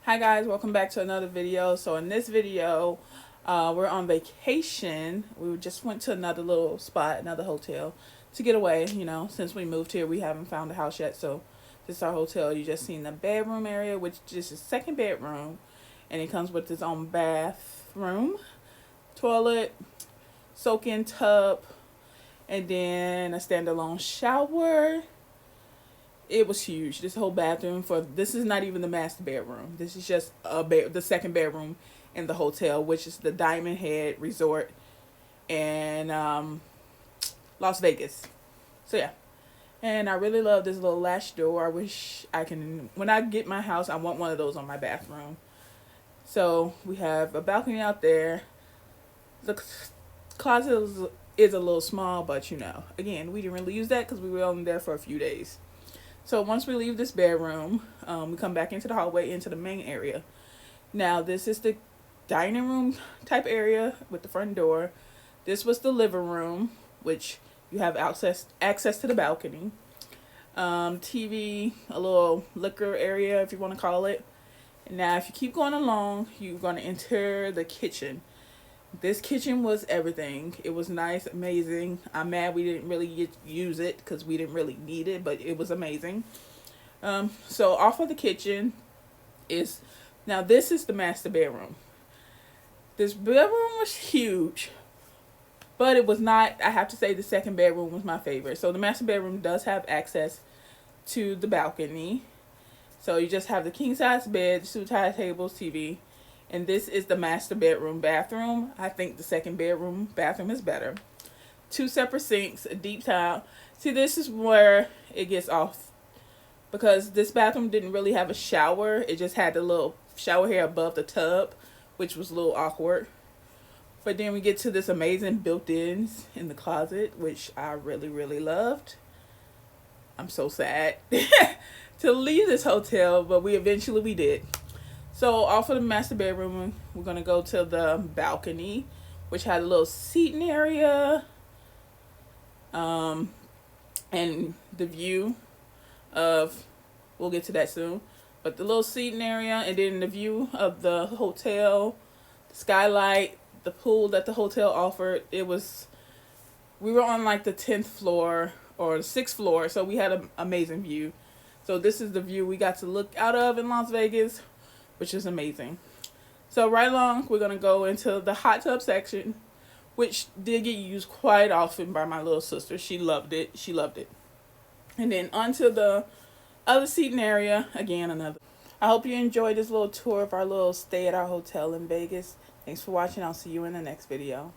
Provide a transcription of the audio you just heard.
Hi guys, welcome back to another video. So in this video, we're on vacation. We just went to another little spot, another hotel to get away. You know, since we moved here, we haven't found a house yet. So this is our hotel. You just seen the bedroom area, which is the second bedroom. And it comes with its own bathroom, toilet, soak-in tub, and then a standalone shower. It was huge. This whole bathroom this is not even the master bedroom. This is just the second bedroom in the hotel, which is the Diamond Head Resort in Las Vegas. So yeah, and I really love this little latch door. I wish I can, when I get my house, I want one of those on my bathroom. So we have a balcony out there. The closet is a little small, but you know, again, we didn't really use that because we were only there for a few days. So once we leave this bedroom, we come back into the hallway into the main area. Now this is the dining room type area with the front door. This was the living room, which you have access to the balcony. TV, a little liquor area if you want to call it. And now if you keep going along, you're going to enter the kitchen. This kitchen was everything. It was nice, amazing. I'm mad we didn't really use it because we didn't really need it, but it was amazing. So off of the kitchen is, now this is the master bedroom. This bedroom was huge, but it was not, I have to say the second bedroom was my favorite. So the master bedroom does have access to the balcony. So you just have the king size bed, 2 side tables, TV. And this is the master bedroom bathroom. I think the second bedroom bathroom is better. 2 separate sinks, a deep tile. See, this is where it gets off, because this bathroom didn't really have a shower. It just had the little shower here above the tub, which was a little awkward. But then we get to this amazing built-ins in the closet, which I really, really loved. I'm so sad to leave this hotel, but we did. So off of the master bedroom, we're going to go to the balcony, which had a little seating area, and the view of, we'll get to that soon, but the little seating area, and then the view of the hotel, the skylight, the pool that the hotel offered. We were on like the 10th floor or the 6th floor, so we had an amazing view. So this is the view we got to look out of in Las Vegas, which is amazing. So right along, we're going to go into the hot tub section, which did get used quite often by my little sister. She loved it. And then onto the other seating area, again, another. I hope you enjoyed this little tour of our little stay at our hotel in Vegas. Thanks for watching. I'll see you in the next video.